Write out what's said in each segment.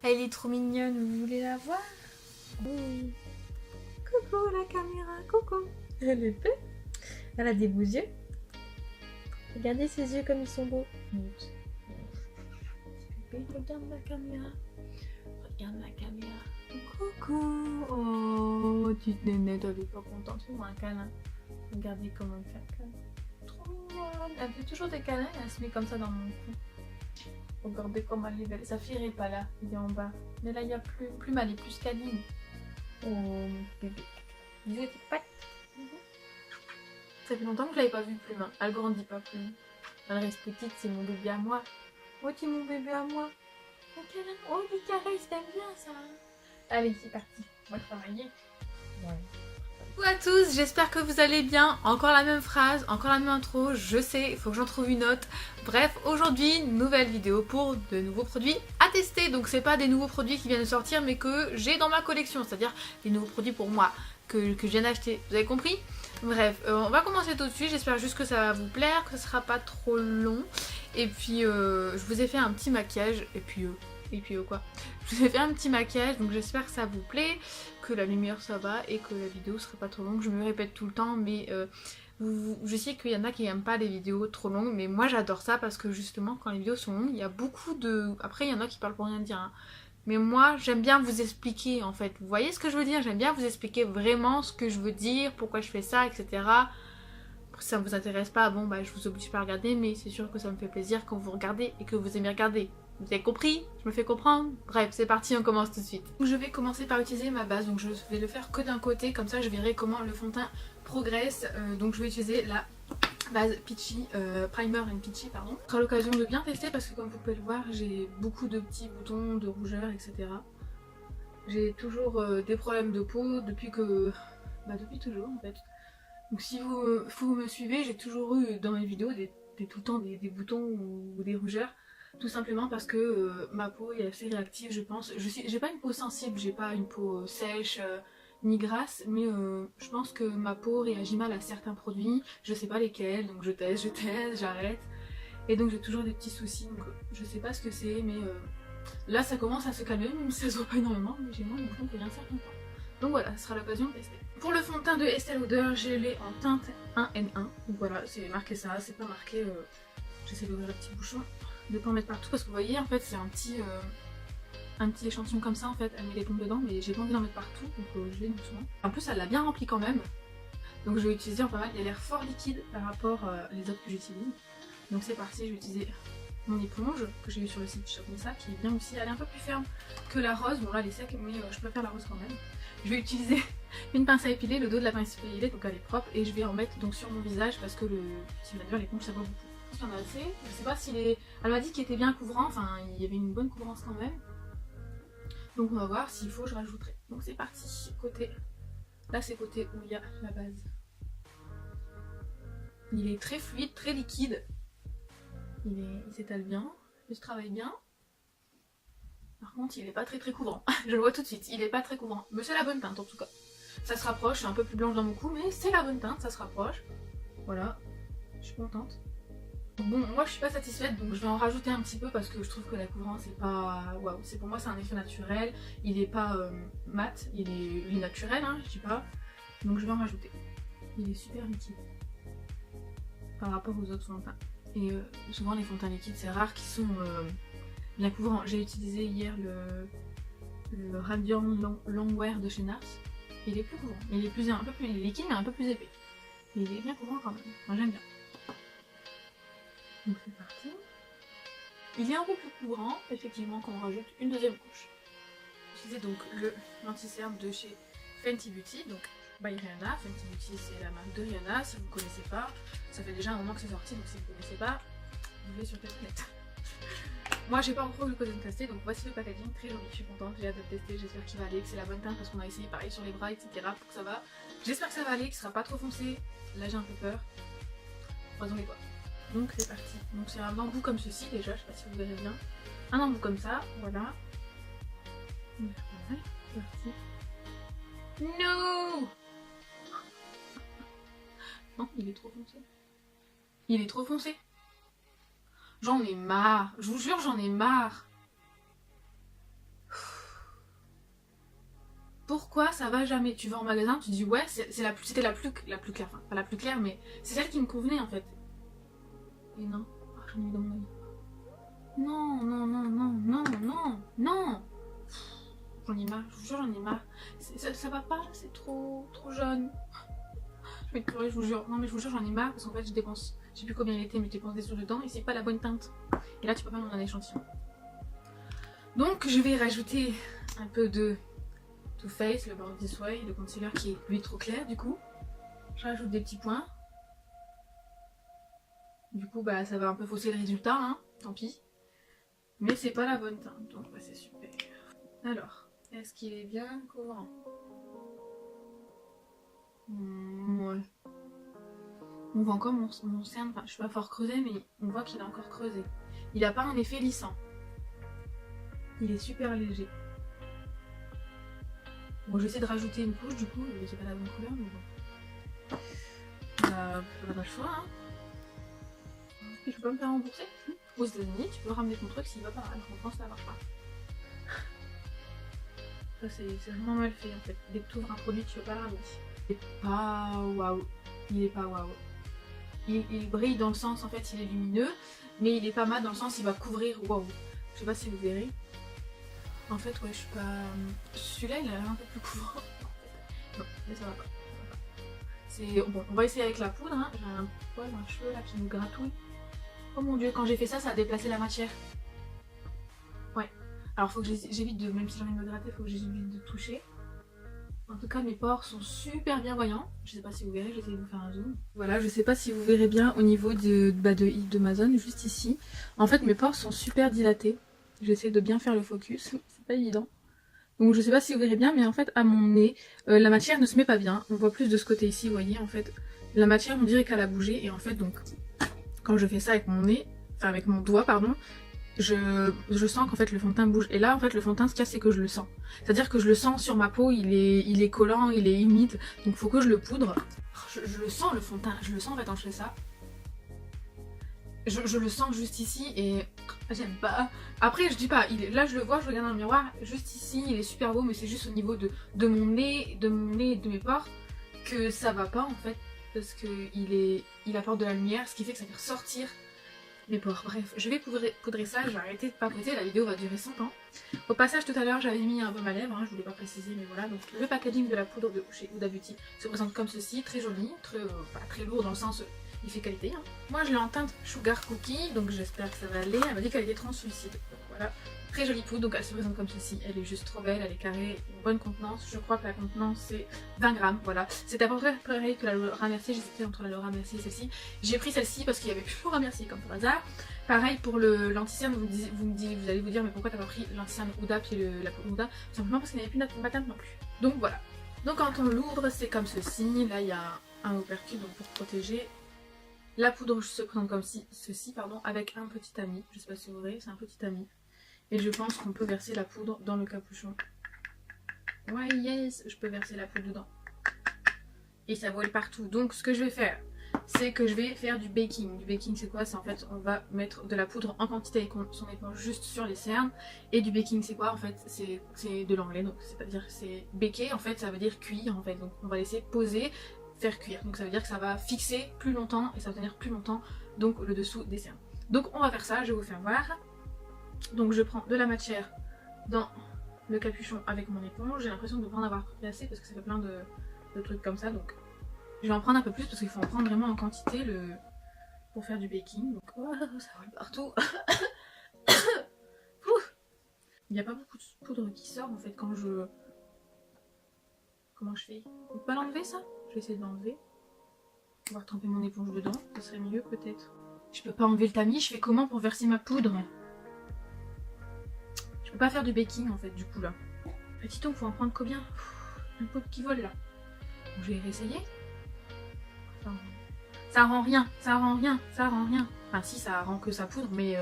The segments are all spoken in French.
Elle est trop mignonne, vous voulez la voir? Oui. Coucou la caméra, coucou. Elle est belle. Elle a des beaux yeux. Regardez ses yeux comme ils sont beaux. Regarde la caméra. Regarde la caméra. Coucou. Oh, petite nénette, elle est pas contente. Fais-moi un câlin. Regardez comment elle fait un câlin. Trop mignonne. Elle fait toujours des câlins et elle se met comme ça dans mon cou. Regardez comment elle est belle. Saphir est pas là, il est en bas. Mais là, il n'y a plus. Plume, elle est plus câline. Oh, mon bébé. Bisous, tes pattes. Ça fait longtemps que je l'avais pas vue, Plume. Elle grandit pas, Plume. Elle reste petite, c'est mon bébé à moi. Oh, c'est mon bébé à moi. Un câlin. Oh, des caresses, t'aimes bien ça? Allez, c'est parti. On va travailler. Ouais. Coucou à tous, j'espère que vous allez bien. Encore la même phrase, encore la même intro, je sais, il faut que j'en trouve une autre. Bref, aujourd'hui, nouvelle vidéo pour de nouveaux produits à tester. Donc c'est pas des nouveaux produits qui viennent de sortir mais que j'ai dans ma collection, c'est-à-dire des nouveaux produits pour moi que je viens d'acheter. Vous avez compris? Bref, on va commencer tout de suite, j'espère juste que ça va vous plaire, que ce sera pas trop long. Et puis je vous ai fait un petit maquillage et puis quoi. Je vous ai fait un petit maquillage, donc j'espère que ça vous plaît, que la lumière ça va et que la vidéo sera pas trop longue. Je me répète tout le temps, mais je sais qu'il y en a qui n'aiment pas les vidéos trop longues, mais moi j'adore ça parce que justement quand les vidéos sont longues, il y a beaucoup de... Après il y en a qui parlent pour rien dire, hein. Mais moi j'aime bien vous expliquer en fait. Vous voyez ce que je veux dire? J'aime bien vous expliquer vraiment ce que je veux dire, pourquoi je fais ça, etc. Si ça ne vous intéresse pas, bon bah je vous oblige pas à regarder, mais c'est sûr que ça me fait plaisir quand vous regardez et que vous aimez regarder. Vous avez compris? Je me fais comprendre? Bref, c'est parti, on commence tout de suite. Je vais commencer par utiliser ma base, donc je vais le faire que d'un côté, comme ça je verrai comment le fond de teint progresse. Donc je vais utiliser la base Peachy, Primer and Peachy, pardon. Ce sera l'occasion de bien tester parce que comme vous pouvez le voir, j'ai beaucoup de petits boutons, de rougeur, etc. J'ai toujours des problèmes de peau depuis que... Bah depuis toujours en fait. Donc si vous me suivez, j'ai toujours eu dans mes vidéos tout le temps des boutons ou des rougeurs. Tout simplement parce que ma peau est assez réactive, je pense. J'ai pas une peau sensible, j'ai pas une peau sèche ni grasse, mais je pense que ma peau réagit mal à certains produits. Je sais pas lesquels, donc je teste, j'arrête. Et donc j'ai toujours des petits soucis, donc je sais pas ce que c'est, mais là ça commence à se calmer, même si ça se voit pas énormément, mais j'ai moins de boutons qu'il y a un certain temps. Donc voilà, ce sera l'occasion de tester. Pour le fond de teint de Estée Lauder, je l'ai en teinte 1N1. Donc voilà, c'est marqué ça, c'est pas marqué... J'essaie d'ouvrir le petit bouchon, de pas en mettre partout parce que vous voyez en fait c'est un petit échantillon comme ça en fait, elle met les pompes dedans mais j'ai pas envie d'en mettre partout donc je vais doucement. En plus elle l'a bien rempli quand même, donc je vais utiliser en pas mal, il a l'air fort liquide par rapport les autres que j'utilise. Donc c'est parti, je vais utiliser mon éponge que j'ai eu sur le site Shop Me Ça qui est bien aussi, elle est un peu plus ferme que la rose, bon là elle est sec mais je préfère la rose quand même. Je vais utiliser une pince à épiler, le dos de la pince à épiler donc elle est propre et je vais en mettre donc sur mon visage parce que le petit manière l'éponge ça va beaucoup. Il y en a assez, je sais pas s'il est... Elle m'a dit qu'il était bien couvrant, enfin il y avait une bonne couvrance quand même. Donc on va voir, s'il faut je rajouterai. Donc c'est parti, côté... Là c'est côté où il y a la base. Il est très fluide, très liquide. Il s'étale bien, il se travaille bien. Par contre il est pas très couvrant, je le vois tout de suite, il est pas très couvrant. Mais c'est la bonne teinte en tout cas. Ça se rapproche, je suis un peu plus blanche dans mon cou, mais c'est la bonne teinte, ça se rapproche. Voilà, je suis contente. Bon, moi je suis pas satisfaite donc je vais en rajouter un petit peu parce que je trouve que la couvrance c'est pas... Waouh, c'est pour moi c'est un effet naturel, il est pas mat, il est naturel hein, je dis pas. Donc je vais en rajouter. Il est super liquide par rapport aux autres fonds de teint. Et souvent les fonds de teint liquides c'est rare qu'ils sont bien couvrants. J'ai utilisé hier le Radiant Longwear de chez Nars. Il est plus couvrant, il est un peu plus liquide mais un peu plus épais. Et il est bien couvrant quand même, moi j'aime bien. Donc c'est parti. Il est un peu plus couvrant, effectivement, quand on rajoute une deuxième couche. J'utilisais donc l'anti-cerne de chez Fenty Beauty, donc by Rihanna. Fenty Beauty c'est la marque de Rihanna, si vous ne connaissez pas, ça fait déjà un moment que c'est sorti, donc si vous ne connaissez pas, vous voulez sur Internet. Moi j'ai pas encore eu l'occasion de tester, donc voici le packaging, très joli, je suis contente, j'ai hâte de le tester, j'espère qu'il va aller, que c'est la bonne teinte parce qu'on a essayé pareil sur les bras, etc. pour que ça va. J'espère que ça va aller, qu'il sera pas trop foncé, là j'ai un peu peur, croisons les doigts. Donc c'est parti. Donc c'est un embout comme ceci déjà, je sais pas si vous verrez bien. Un embout comme ça, voilà. C'est parti. No. Non, il est trop foncé. Il est trop foncé. J'en ai marre. Je vous jure, j'en ai marre. pourquoi ça va jamais? Tu vas en magasin, tu dis ouais, c'était la plus claire, enfin pas la plus claire, mais c'est celle qui me convenait en fait. Et non, j'en ai mis dans mon lit. Non, non, non, non, non, non, non. J'en ai marre, je vous jure, j'en ai marre. Ça va pas, c'est trop jaune. Je vais pleurer, je vous jure. Non mais je vous jure, j'en ai marre parce qu'en fait je dépense, je sais plus combien il était, mais je dépense des sous dedans et c'est pas la bonne teinte. Et là tu peux pas me donner un échantillon. Donc je vais rajouter un peu de Too Faced, le Born This Way, le concealer qui est lui trop clair du coup. Je rajoute des petits points. Du coup bah ça va un peu fausser le résultat, hein, tant pis. Mais c'est pas la bonne teinte, donc bah, c'est super. Alors, est-ce qu'il est bien couvrant? Ouais. On voit encore mon cerne, enfin je suis pas fort creusé, mais on voit qu'il est encore creusé. Il a pas un effet lissant. Il est super léger. Bon, j'essaie de rajouter une couche du coup, j'ai pas la bonne couleur, mais bon. On a pas le choix, hein. Je peux pas me faire rembourser. Aux États-Unis, tu peux ramener ton truc s'il va pas, alors en France ça marche pas. Ça c'est vraiment mal fait en fait. Dès que tu ouvres un produit, tu peux pas le ramener. Il est pas waouh. Il est pas waouh. Il brille dans le sens, en fait, il est lumineux, mais il est pas mat dans le sens, il va couvrir waouh. Je sais pas si vous verrez. En fait, ouais, je suis pas. Celui-là, il a l'air un peu plus couvrant. Non, mais ça va pas. C'est bon, on va essayer avec la poudre. Hein. J'ai un poil, un cheveu là qui me gratouille. Oh mon dieu, quand j'ai fait ça, ça a déplacé la matière. Ouais. Alors faut que j'évite de, même si j'ai envie de me gratter, faut que j'évite de toucher. En tout cas, mes pores sont super bien voyants. Je sais pas si vous verrez, j'essaie de vous faire un zoom. Voilà, je sais pas si vous verrez bien au niveau de ma zone, juste ici. En fait, mes pores sont super dilatés. J'essaie de bien faire le focus, c'est pas évident. Donc je sais pas si vous verrez bien, mais en fait, à mon nez, la matière ne se met pas bien. On voit plus de ce côté ici, vous voyez, en fait. La matière, on dirait qu'elle a bougé, et en fait, donc, quand je fais ça avec mon nez, enfin avec mon doigt, pardon, je sens qu'en fait le fond de teint bouge. Et là en fait le fond de teint ce qu'il y a c'est que je le sens. C'est-à-dire que je le sens sur ma peau, il est collant, il est humide. Donc faut que je le poudre. Je le sens le fond de teint, je le sens en fait quand je fais ça. Je le sens juste ici et j'aime pas. Après je dis pas, là je le vois, je regarde dans le miroir, juste ici il est super beau mais c'est juste au niveau de mon nez, et de mes pores que ça va pas en fait. Parce qu'il apporte de la lumière, ce qui fait que ça fait ressortir mes pores. Bref, je vais poudrer ça, je vais arrêter de papoter, la vidéo va durer 100 ans. Au passage tout à l'heure j'avais mis un baume à lèvres, hein, je voulais pas préciser mais voilà. Donc le packaging de la poudre de chez Huda Beauty se présente comme ceci, très joli, pas très lourd dans le sens il fait qualité. Hein. Moi je l'ai en teinte Sugar Cookie, donc j'espère que ça va aller. Elle m'a dit qu'elle était translucide, donc voilà. Très jolie poudre, donc elle se présente comme ceci, elle est juste trop belle, elle est carrée, une bonne contenance, je crois que la contenance c'est 20 grammes, voilà. C'était à peu près pareil que la Laura Mercier, j'hésitais entre la Laura Mercier et celle-ci. J'ai pris celle-ci parce qu'il y avait plus Laura Mercier comme par hasard. Pareil pour l'anti-cerne, vous allez vous dire mais pourquoi t'as pas pris l'anti-cerne Huda puis la poudre Huda? Simplement parce qu'il n'y avait plus de teinte non plus. Donc voilà. Donc quand on l'ouvre c'est comme ceci, là il y a un opercule donc pour protéger. La poudre se présente comme ceci, pardon, avec un petit tamis, je sais pas si vous voyez, c'est un petit tamis. Et je pense qu'on peut verser la poudre dans le capuchon. Ouais, yes, je peux verser la poudre dedans. Et ça vole partout. Donc ce que je vais faire, c'est que je vais faire du baking. Du baking c'est quoi? C'est en fait, on va mettre de la poudre en quantité avec son éponge juste sur les cernes. Et du baking c'est quoi? En fait, c'est de l'anglais, donc c'est-à-dire que c'est baker, en fait ça veut dire cuire en fait. Donc on va laisser poser, faire cuire. Donc ça veut dire que ça va fixer plus longtemps et ça va tenir plus longtemps, donc le dessous des cernes. Donc on va faire ça, je vais vous faire voir. Donc je prends de la matière dans le capuchon avec mon éponge. J'ai l'impression de ne pas en avoir pris assez parce que ça fait plein de trucs comme ça. Donc je vais en prendre un peu plus parce qu'il faut en prendre vraiment en quantité pour faire du baking. Donc oh, ça vole partout. Il n'y a pas beaucoup de poudre qui sort en fait quand je... Comment je fais? On peut pas l'enlever ça? Je vais essayer de l'enlever. On va retremper mon éponge dedans. Ça serait mieux peut-être. Je peux pas enlever le tamis. Je fais comment pour verser ma poudre? Je peux pas faire du baking en fait du coup là. Petit ton, faut en prendre combien? Un peu qui vole là. Donc, je vais réessayer. Ça rend rien, ça rend rien, ça rend rien. Enfin si, ça rend que sa poudre, mais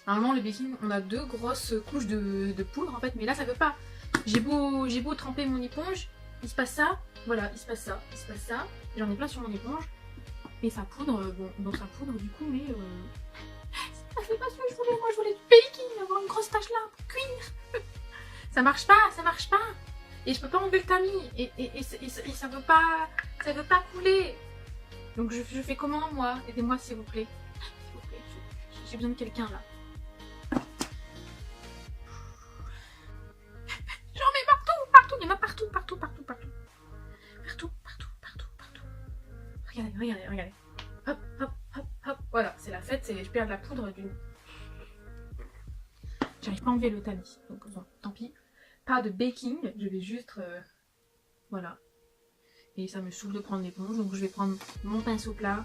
normalement le baking, on a deux grosses couches de poudre en fait, mais là ça veut pas. J'ai beau tremper mon éponge, il se passe ça, voilà, il se passe ça, il se passe ça. J'en ai plein sur mon éponge. Et sa poudre, bon, dans sa poudre du coup, mais... C'est pas ce que je voulais, moi je voulais du baking, avoir une grosse tache là pour cuire. Ça marche pas, ça marche pas. Et je peux pas enlever le tamis. Et ça veut pas couler. Donc je fais comment moi? Aidez-moi s'il vous plaît. S'il vous plaît, j'ai besoin de quelqu'un là. J'en mets partout. Il y en a partout. Partout. Regardez. Hop. Voilà, c'est la fête, je perds de la poudre d'une... J'arrive pas à enlever le tamis. Donc bon, tant pis. Pas de baking, je vais juste... voilà. Et ça me saoule de prendre l'éponge, donc je vais prendre mon pinceau plat.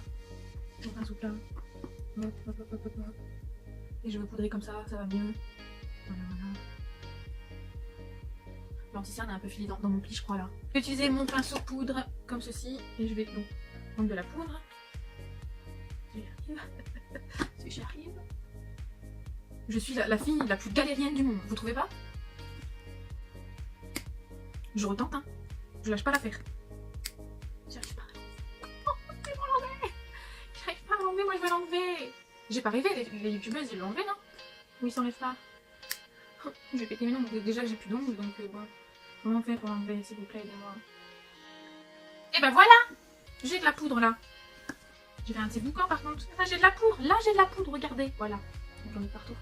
Hop. Et je vais poudrer comme ça va mieux. Voilà. L'anti-cerne est un peu filé dans mon pli, je crois là. Je vais utiliser mon pinceau poudre comme ceci, et je vais donc prendre de la poudre. Si j'y arrive. Je suis la fille la plus galérienne du monde, vous trouvez pas? Je retente, hein. Je lâche pas l'affaire. J'arrive pas à l'enlever. J'arrive pas à l'enlever, moi je vais l'enlever. J'ai pas rêvé, les youtubeuses ils l'ont enlevé, non? Ou ils s'enlèvent pas? Je vais péter mes noms, déjà que j'ai plus d'ongles, donc bon. Comment on fait pour l'enlever, s'il vous plaît, aidez-moi. Et ben voilà! J'ai de la poudre là. J'ai fait un petit boucan par contre. Là j'ai de la poudre, regardez, voilà. J'en ai partout.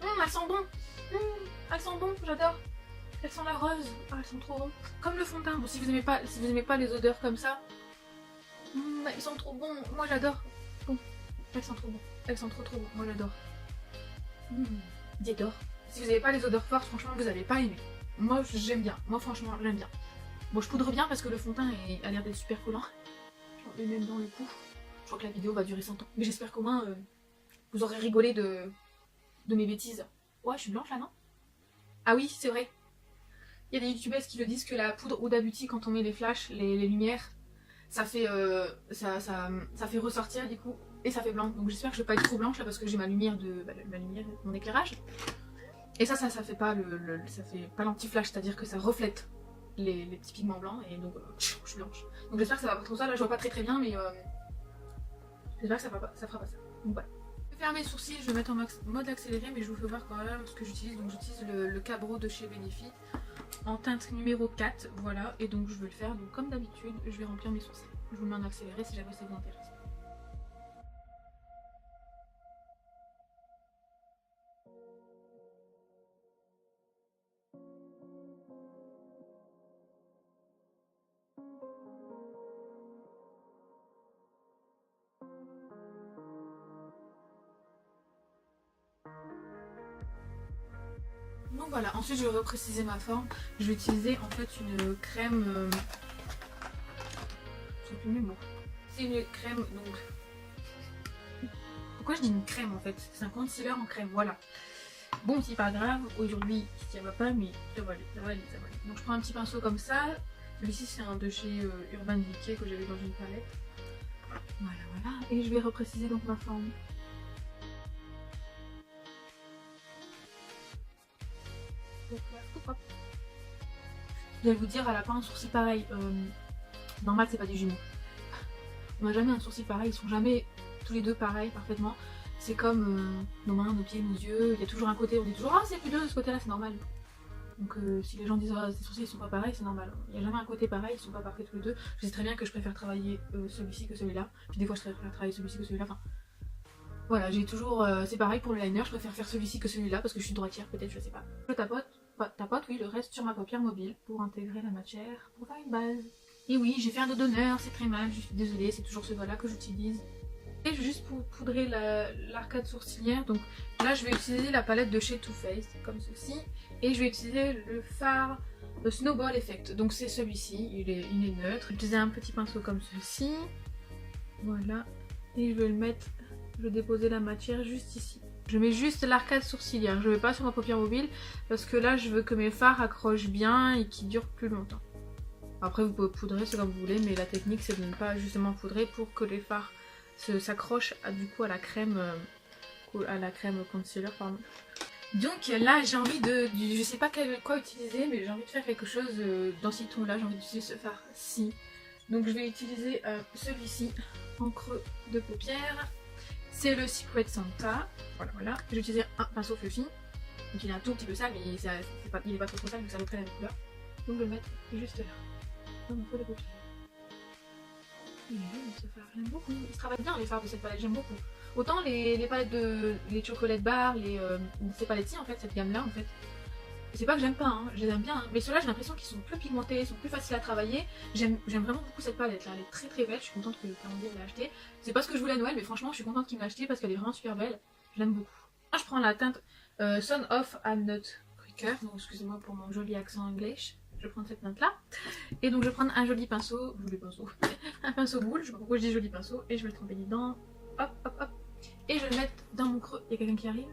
Elles sont bonnes. Elles sont bonnes, j'adore. Elles sont la rose. Elles sont trop bonnes. Comme le fond de teint. Bon, si vous aimez pas les odeurs comme ça, elles sont trop bons. Moi j'adore. Bon, elles sont trop bonnes. Elles sont trop bonnes. Moi j'adore. J'adore. Si vous n'avez pas les odeurs fortes, franchement vous n'allez pas aimer. Moi j'aime bien. Moi franchement j'aime bien. Bon, je poudre bien parce que le fond de teint a l'air d'être super collant. J'en mets même dans le cou. Je crois que la vidéo va durer 100 ans. Mais j'espère qu'au moins vous aurez rigolé de mes bêtises. Ouais, je suis blanche là, non? Ah oui, c'est vrai. Il y a des youtubeuses qui le disent que la poudre Huda Beauty, quand on met les flashs, les lumières, ça fait ressortir du coup, et ça fait blanc. Donc j'espère que je vais pas être trop blanche là parce que j'ai ma lumière mon éclairage. Et ça fait pas ça fait pas l'anti-flash, c'est-à-dire que ça reflète les petits pigments blancs et donc je suis blanche. Donc j'espère que ça va pas trop ça. Là je vois pas très bien, mais j'espère que ça fera pas ça. Donc voilà. Je vais faire mes sourcils, je vais mettre en mode accéléré, mais je vous fais voir quand même ce que j'utilise. Donc j'utilise le Cabro de chez Benefit en teinte numéro 4, voilà. Et donc je vais le faire, donc comme d'habitude, je vais remplir mes sourcils. Je vous le mets en accéléré si jamais ça vous intéresse. Donc voilà, ensuite je vais repréciser ma forme. Je vais utiliser en fait une crème... je sais plus mes mots. C'est une crème donc... Pourquoi je dis une crème en fait? C'est un concealer en crème, voilà. Bon, c'est pas grave, aujourd'hui ça va pas, mais ça va aller. Donc je prends un petit pinceau comme ça. Celui-ci c'est un de chez Urban Decay que j'avais dans une palette. Voilà. Et je vais repréciser donc ma forme. Je vais vous dire, à la fin, un sourcil pareil, normal c'est pas des jumeaux. On n'a jamais un sourcil pareil, ils sont jamais tous les deux pareils parfaitement. C'est comme nos mains, nos pieds, nos yeux, il y a toujours un côté, on dit toujours ah c'est plus dur de ce côté là, c'est normal. Donc si les gens disent ah ces sourcils ils sont pas pareils, c'est normal. Il n'y a jamais un côté pareil, ils sont pas parfaits tous les deux. Je sais très bien que je préfère travailler celui-ci que celui-là, puis des fois je préfère travailler celui-ci que celui-là, enfin... Voilà, j'ai toujours... c'est pareil pour le liner, je préfère faire celui-ci que celui-là parce que je suis droitière peut-être, je sais pas. Je tapote, oui, le reste sur ma paupière mobile pour intégrer la matière, pour faire une base. Et oui, j'ai fait un doigt d'honneur, c'est très mal, je suis désolée, c'est toujours ce doigt-là que j'utilise. Et je vais juste poudrer l'arcade sourcilière, donc là je vais utiliser la palette de chez Too Faced, comme ceci. Et je vais utiliser le fard de Snowball Effect, donc c'est celui-ci, il est neutre. Je vais utiliser un petit pinceau comme ceci, voilà. Et je vais le mettre... Je vais déposer la matière juste ici. Je mets juste l'arcade sourcilière, je ne vais pas sur ma paupière mobile parce que là je veux que mes fards accrochent bien et qu'ils durent plus longtemps. Après vous pouvez poudrer, c'est comme vous voulez, mais la technique c'est de ne pas justement poudrer pour que les fards s'accrochent du coup à la crème concealer, pardon. Donc là j'ai envie je sais pas quoi utiliser, mais j'ai envie de faire quelque chose dans ces tons là, j'ai envie d'utiliser ce fard-ci. Donc je vais utiliser celui-ci en creux de paupière. C'est le Secret Santa, voilà. Je vais utiliser un pinceau fluffy, Donc il est un tout petit peu sale, mais il est pas trop sale, donc ça reprend la même couleur. Donc je vais le mettre juste là, dans mon creux de paupière. Il est joli ce fard, j'aime beaucoup. Il se travaille bien les fards de cette palette, j'aime beaucoup. Autant les palettes les chocolate bar, ces palettes-ci en fait, cette gamme là en fait. C'est pas que j'aime pas, hein, je les aime bien, hein. Mais ceux-là j'ai l'impression qu'ils sont plus pigmentés, ils sont plus faciles à travailler. J'aime vraiment beaucoup cette palette là, elle est très belle, je suis contente que Candy me l'ait achetée. C'est pas ce que je voulais à Noël, mais franchement je suis contente qu'il me l'ait achetée parce qu'elle est vraiment super belle, je l'aime beaucoup. Là je prends la teinte Sun of Almond Cracker, donc excusez-moi pour mon joli accent anglais. Je vais prendre cette teinte là, et donc je vais prendre un joli pinceau, un pinceau boule, je sais pas pourquoi je dis joli pinceau, et je vais le tremper dedans, hop hop hop, et je vais le mettre dans mon creux. Il y a quelqu'un qui arrive.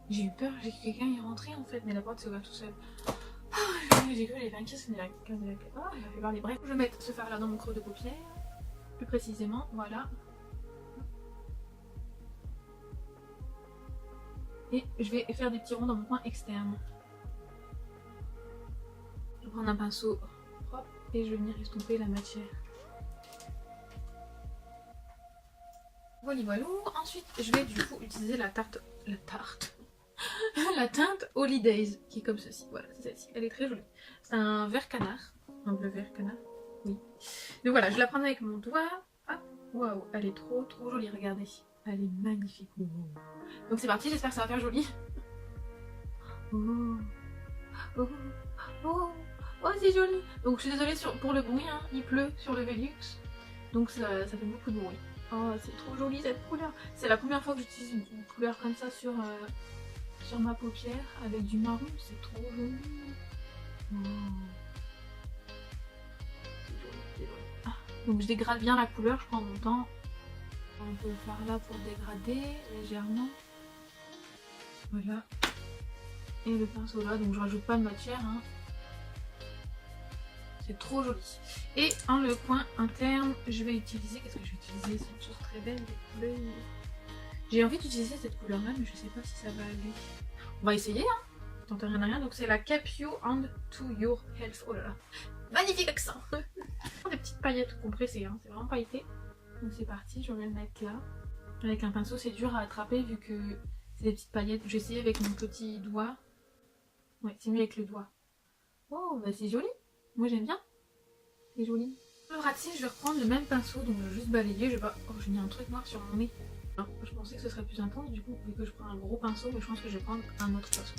J'ai eu peur, j'ai cru que quelqu'un est rentré en fait, mais la porte s'est ouverte tout seul. J'ai cru qu'il y avait un kiss, mais il a fait parler. Bref, je vais mettre ce fard là dans mon creux de paupière, plus précisément, voilà. Et je vais faire des petits ronds dans mon coin externe. Je vais prendre un pinceau propre et je vais venir estomper la matière. Voilà. Ensuite, je vais du coup utiliser la teinte Holidays, qui est comme ceci. Voilà, c'est celle-ci. Elle est très jolie. C'est un vert canard, un bleu vert canard. Oui. Donc voilà, je la prends avec mon doigt. Ah, waouh, elle est trop jolie. Regardez, elle est magnifique. Donc c'est parti. J'espère que ça va faire joli. Oh, c'est joli. Donc je suis désolée pour le bruit, hein. Il pleut sur le Velux, donc ça fait beaucoup de bruit. Oh, c'est trop joli cette couleur. C'est la première fois que j'utilise une couleur comme ça sur ma paupière avec du marron. C'est trop joli. Oh. C'est joli. Ah, donc je dégrade bien la couleur, je prends mon temps. On peut le faire là pour dégrader légèrement. Voilà. Et le pinceau là, donc je rajoute pas de matière, hein. C'est trop joli. Et en le coin interne, je vais utiliser... Qu'est-ce que je vais utiliser? C'est une chose très belle, des couleurs. J'ai envie d'utiliser cette couleur-là, mais je sais pas si ça va aller. On va essayer, hein. Tente rien à rien. Donc c'est la Cap You and to Your Health. Oh là là. Magnifique accent. Des petites paillettes compressées, hein. C'est vraiment pailleté. Donc c'est parti, je vais le mettre là. Avec un pinceau, c'est dur à attraper vu que c'est des petites paillettes. Je vais essayer avec mon petit doigt. Ouais, c'est mieux avec le doigt. Oh, bah c'est joli. Moi j'aime bien. C'est joli. Le ratis, je vais reprendre le même pinceau, donc je vais juste balayer. Je vais pas... Oh, j'ai mis un truc noir sur mon nez. Non, je pensais que ce serait plus intense, du coup, vu que je prends un gros pinceau, mais je pense que je vais prendre un autre pinceau.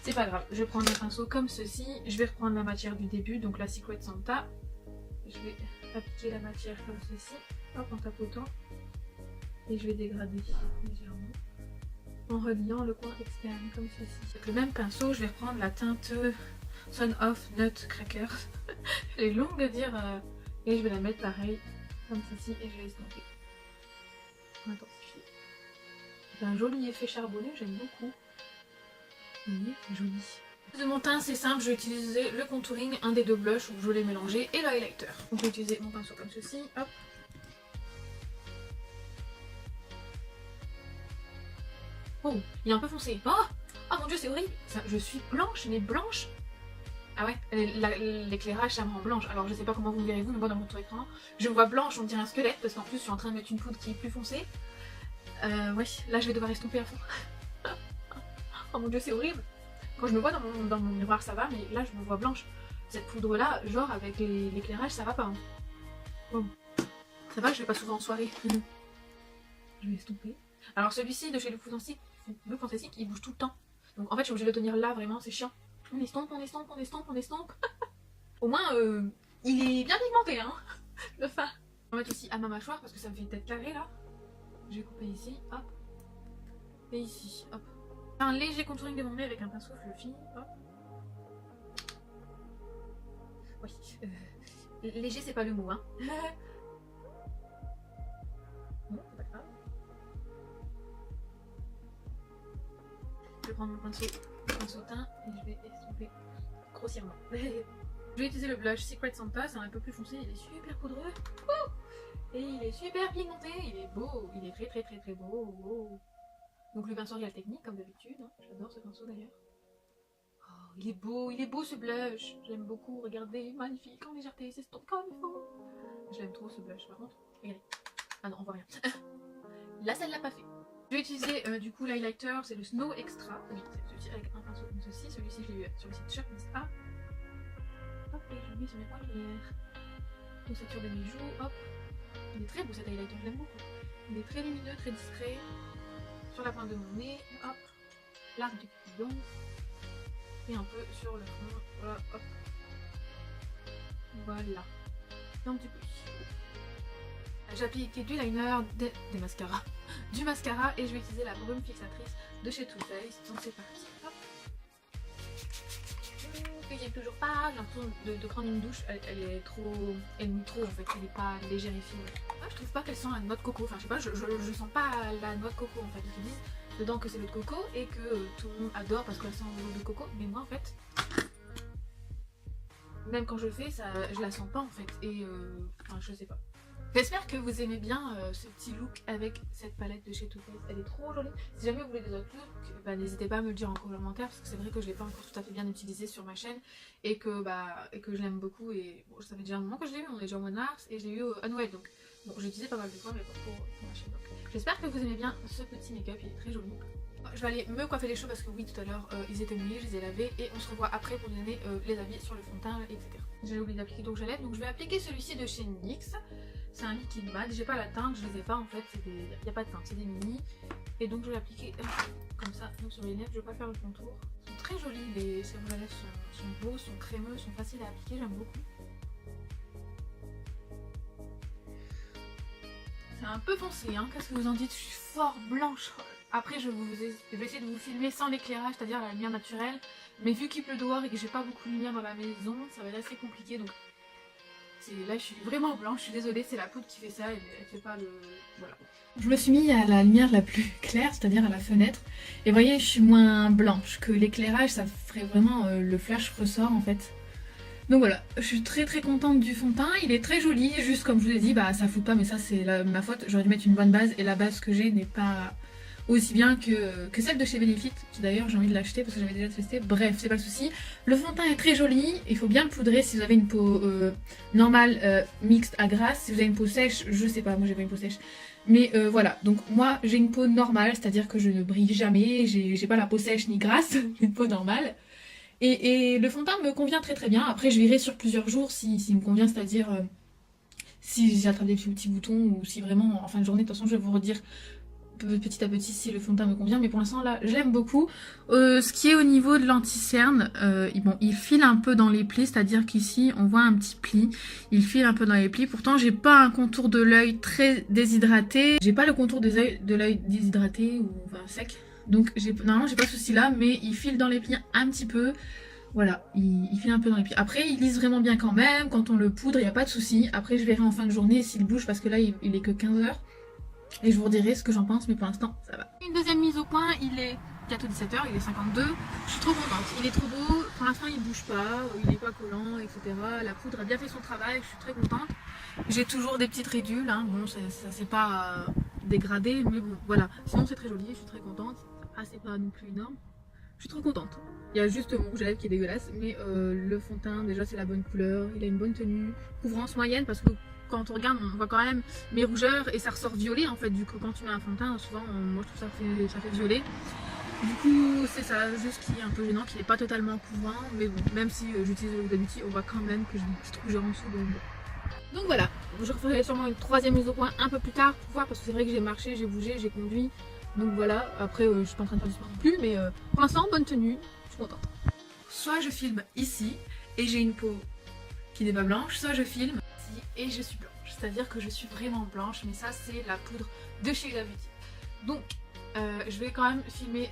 C'est pas grave, je vais prendre un pinceau comme ceci. Je vais reprendre la matière du début, donc la Secret Santa. Je vais appliquer la matière comme ceci, hop, en tapotant. Et je vais dégrader légèrement en reliant le coin externe comme ceci. Avec le même pinceau, je vais reprendre la teinte Sun of Nut Cracker. Elle est longue à dire, et je vais la mettre pareil, comme ceci, et je vais estomper. Intensifier. C'est un joli effet charbonné, j'aime beaucoup. Vous voyez, c'est joli. De mon teint, c'est simple, je vais utiliser le contouring, un des deux blushs où je l'ai mélangé, et le highlighter. Donc je vais utiliser mon pinceau comme ceci, hop. Oh, il est un peu foncé. Oh mon dieu, c'est horrible. Ça, je suis blanche, mais blanche. Ah ouais, l'éclairage ça me rend blanche. Alors je sais pas comment vous verrez vous, mais moi dans votre écran, je me vois blanche, on dirait un squelette, parce qu'en plus je suis en train de mettre une poudre qui est plus foncée. Ouais, là je vais devoir estomper à fond. Oh mon dieu, c'est horrible. Quand je me vois dans mon miroir ça va, mais là je me vois blanche. Cette poudre là, genre avec l'éclairage ça va pas. Hein. Bon. Ça va, je vais pas souvent en soirée. Je vais estomper. Alors celui-ci de chez Look Fantastic, il bouge tout le temps. Donc en fait je suis obligée de le tenir là, vraiment, c'est chiant. On estompe. Au moins, il est bien pigmenté, hein, le fard. On va mettre aussi à ma mâchoire parce que ça me fait une tête carrée là. Je vais couper ici, hop. Et ici, hop. Un léger contouring de mon nez avec un pinceau fluffy, hop. Oui, léger c'est pas le mot, hein. Bon, c'est pas grave. Je vais prendre mon pinceau teint et je vais estomper grossièrement. Je vais utiliser le blush Secret Santa, c'est un peu plus foncé, il est super poudreux. Et il est super pigmenté, il est beau, il est très beau. Donc le pinceau Real Technique comme d'habitude, hein. J'adore ce pinceau d'ailleurs. Oh, il est beau ce blush, j'aime beaucoup, regardez, magnifique, en légèreté, c'est comme il faut. Je l'aime trop ce blush, par contre, regardez. Ah non, on voit rien. Là, ça ne l'a pas fait. Je vais utiliser du coup l'highlighter, c'est le Snow Extra. Oui, c'est celui avec un pinceau comme ceci. Celui-ci, je l'ai eu sur le site Shop Miss A. Hop, et je le mets sur mes paupières. Ossature de mes joues, hop. Il est très beau cet highlighter, je l'aime beaucoup. Il est très lumineux, très discret. Sur la pointe de mon nez, hop. L'arc du cupidon. Et un peu sur le front, voilà, hop. Voilà. Et un petit peu ici. J'applique du liner, des mascaras, du mascara et je vais utiliser la brume fixatrice de chez Too Faced. Donc c'est parti. Hop. Il n'y a toujours pas, j'ai l'impression de prendre une douche, elle est trop, elle mouille trop en fait, elle n'est pas légère et fine. Ah, je trouve pas qu'elle sent la noix de coco, enfin je sais pas, je sens pas la noix de coco en fait. Ils te disent dedans que c'est l'eau de coco et que tout le monde adore parce qu'elle sent l'eau de coco, mais moi en fait, même quand je le fais, ça, je la sens pas en fait et enfin je sais pas. J'espère que vous aimez bien ce petit look avec cette palette de chez Too Faced, elle est trop jolie. Si jamais vous voulez des autres looks, bah, n'hésitez pas à me le dire en commentaire parce que c'est vrai que je ne l'ai pas encore tout à fait bien utilisé sur ma chaîne et que je l'aime beaucoup et bon, ça fait déjà un moment que je l'ai eu, on est déjà au mois de mars et je l'ai eu à Noël donc bon, j'ai utilisé pas mal de fois mais pas pour ma chaîne. J'espère que vous aimez bien ce petit make-up, il est très joli. Je vais aller me coiffer les cheveux parce que oui tout à l'heure ils étaient mouillés, je les ai lavés et on se revoit après pour donner les avis sur le fond de teint etc. J'ai oublié d'appliquer donc je lève, donc je vais appliquer celui-ci de chez NYX. C'est un liquide mat, j'ai pas la teinte, je les ai pas en fait, il n'y a pas de teinte, c'est des mini. Et donc je vais l'appliquer comme ça, donc sur les lèvres, je vais pas faire le contour. Ils sont très jolis, les sérum à lèvres sont beaux, sont crémeux, sont faciles à appliquer, j'aime beaucoup. C'est un peu foncé, hein, qu'est-ce que vous en dites? Je suis fort blanche. Après je vais essayer de vous filmer sans l'éclairage, c'est-à-dire la lumière naturelle. Mais vu qu'il pleut dehors et que j'ai pas beaucoup de lumière dans la maison, ça va être assez compliqué donc... Là je suis vraiment blanche, je suis désolée, c'est la poudre qui fait ça, elle fait pas le... Voilà. Je me suis mis à la lumière la plus claire, c'est-à-dire à la fenêtre. Et vous voyez, je suis moins blanche que l'éclairage, ça ferait vraiment le flash ressort en fait. Donc voilà, je suis très contente du fond de teint, il est très joli, juste comme je vous ai dit, bah ça fout pas, mais ça c'est ma faute. J'aurais dû mettre une bonne base et la base que j'ai n'est pas aussi bien que celle de chez Benefit. D'ailleurs j'ai envie de l'acheter parce que j'avais déjà testé, bref c'est pas le souci. Le fond de teint est très joli, il faut bien le poudrer si vous avez une peau normale, mixte à grasse. Si vous avez une peau sèche, je sais pas, moi j'ai pas une peau sèche. Mais voilà, donc moi j'ai une peau normale, c'est-à-dire que je ne brille jamais, j'ai pas la peau sèche ni grasse, j'ai une peau normale. Et le fond de teint me convient très bien, après je verrai sur plusieurs jours s'il me convient, c'est-à-dire si j'attrape des petits boutons ou si vraiment en fin de journée, de toute façon je vais vous redire petit à petit si le fond de teint me convient, mais pour l'instant là j'aime beaucoup. Ce qui est au niveau de l'anti-cerne, bon, il file un peu dans les plis, c'est-à-dire qu'ici on voit un petit pli, il file un peu dans les plis. Pourtant j'ai pas un contour de l'œil très déshydraté, j'ai pas le contour de l'œil déshydraté ou enfin sec, donc normalement j'ai pas ce souci là, mais il file dans les plis un petit peu. Voilà, il file un peu dans les plis. Après il lisse vraiment bien quand même, quand on le poudre il n'y a pas de souci. Après je verrai en fin de journée s'il bouge parce que là il est que 15h. Et je vous redirai ce que j'en pense, mais pour l'instant ça va. Une deuxième mise au point, il est bientôt 17h, il est 52. Je suis trop contente, il est trop beau, pour l'instant il bouge pas, il est pas collant, etc. La poudre a bien fait son travail, je suis très contente. J'ai toujours des petites ridules, hein. Bon ça c'est pas dégradé, mais bon voilà. Sinon c'est très joli, je suis très contente. Ah c'est pas non plus énorme, je suis trop contente. Il y a juste mon rouge à lèvres qui est dégueulasse, mais le fond de teint déjà c'est la bonne couleur, il a une bonne tenue, couvrance moyenne parce que quand on regarde, on voit quand même mes rougeurs et ça ressort violet en fait. Du coup, quand tu mets un fond de teint, souvent, moi je trouve ça fait violet. Du coup, c'est ça, juste qui est un peu gênant, qu'il n'est pas totalement couvrant. Mais bon, même si j'utilise le Huda Beauty, on voit quand même que j'ai des petites rougeurs en dessous. Donc voilà, je referai sûrement une troisième mise au point un peu plus tard pour voir parce que c'est vrai que j'ai marché, j'ai bougé, j'ai conduit. Donc voilà, après je suis pas en train de faire du sport non plus, mais pour l'instant, bonne tenue, je suis contente. Soit je filme ici et j'ai une peau qui n'est pas blanche, soit je filme et je suis blanche, c'est-à-dire que je suis vraiment blanche, mais ça c'est la poudre de chez Huda Beauty. Donc je vais quand même filmer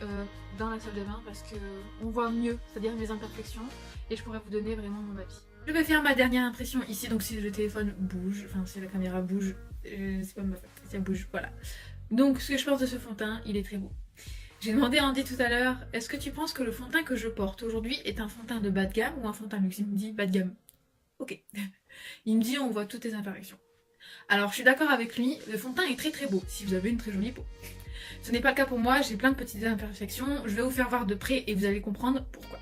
dans la salle de bain parce que on voit mieux, c'est-à-dire mes imperfections, et je pourrais vous donner vraiment mon avis. Je vais faire ma dernière impression ici, donc si le téléphone bouge, enfin si la caméra bouge, c'est pas ma faute, si elle bouge, voilà. Donc ce que je pense de ce fond de teint, il est très beau. J'ai demandé à Andy tout à l'heure, est-ce que tu penses que le fond de teint que je porte aujourd'hui est un fond de teint de bas de gamme ou un fond de tein luxe? Il me dit bas de gamme. Ok. Il me dit on voit toutes tes imperfections. Alors je suis d'accord avec lui, le fond de teint est très beau si vous avez une très jolie peau. Ce n'est pas le cas pour moi, j'ai plein de petites imperfections, je vais vous faire voir de près et vous allez comprendre pourquoi.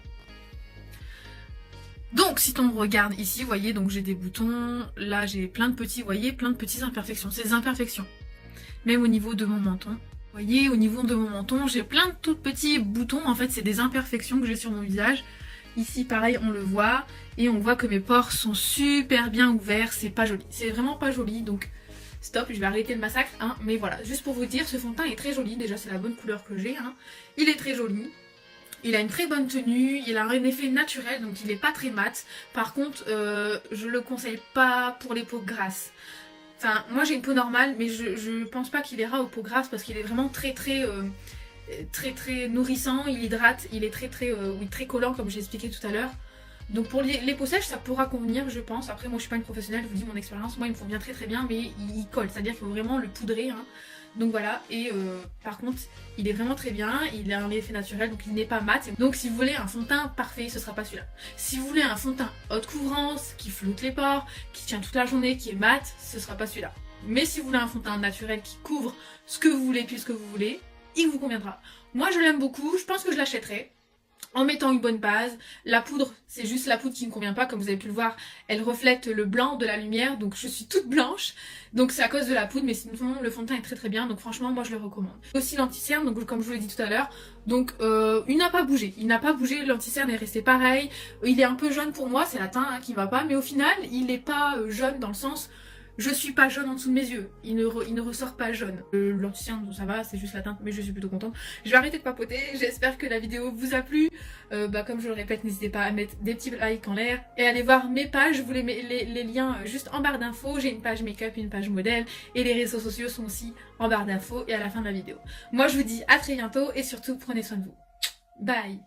Donc si on regarde ici, vous voyez, donc j'ai des boutons, là j'ai plein de petits, vous voyez, plein de petites imperfections, ces imperfections. Même au niveau de mon menton, Vous voyez, au niveau de mon menton, j'ai plein de tout petits boutons. En fait, c'est des imperfections que j'ai sur mon visage. Ici, pareil, on le voit. Et on voit que mes pores sont super bien ouverts. C'est pas joli. C'est vraiment pas joli. Donc, stop, je vais arrêter le massacre. Hein. Mais voilà, juste pour vous dire, ce fond de teint est très joli. Déjà, c'est la bonne couleur que j'ai. Hein. Il est très joli. Il a une très bonne tenue, il a un effet naturel, donc il est pas très mat. Par contre, je le conseille pas pour les peaux grasses. Enfin, moi j'ai une peau normale, mais je pense pas qu'il ira aux peaux grasses parce qu'il est vraiment très nourrissant, il hydrate, il est très collant comme j'ai expliqué tout à l'heure. Donc pour les peaux sèches, ça pourra convenir, je pense. Après, moi je suis pas une professionnelle, je vous dis mon expérience, moi il me convient très bien, mais il colle, c'est-à-dire qu'il faut vraiment le poudrer. Hein. Donc voilà, et par contre, il est vraiment très bien, il a un effet naturel, donc il n'est pas mat. Donc si vous voulez un fond de teint parfait, ce sera pas celui-là. Si vous voulez un fond de teint haute couvrance, qui floute les pores, qui tient toute la journée, qui est mat, ce sera pas celui-là. Mais si vous voulez un fond de teint naturel qui couvre ce que vous voulez, puis ce que vous voulez, il vous conviendra. Moi je l'aime beaucoup, je pense que je l'achèterai. En mettant une bonne base, la poudre, c'est juste la poudre qui ne convient pas, comme vous avez pu le voir, elle reflète le blanc de la lumière, donc je suis toute blanche, donc c'est à cause de la poudre, mais sinon le fond de teint est très bien, donc franchement moi je le recommande. Aussi l'anti-cerne, donc comme je vous l'ai dit tout à l'heure, donc il n'a pas bougé, l'anti-cerne est resté pareil, il est un peu jaune pour moi, c'est la teinte hein, qui va pas, mais au final il n'est pas jaune dans le sens... Je suis pas jaune en dessous de mes yeux, il ne ressort pas jaune. L'anti-cerne ça va, c'est juste la teinte, mais je suis plutôt contente. Je vais arrêter de papoter, j'espère que la vidéo vous a plu. Comme je le répète, n'hésitez pas à mettre des petits likes en l'air et allez voir mes pages, je vous les mets les liens juste en barre d'infos. J'ai une page make-up, une page modèle et les réseaux sociaux sont aussi en barre d'infos et à la fin de la vidéo. Moi je vous dis à très bientôt et surtout prenez soin de vous. Bye!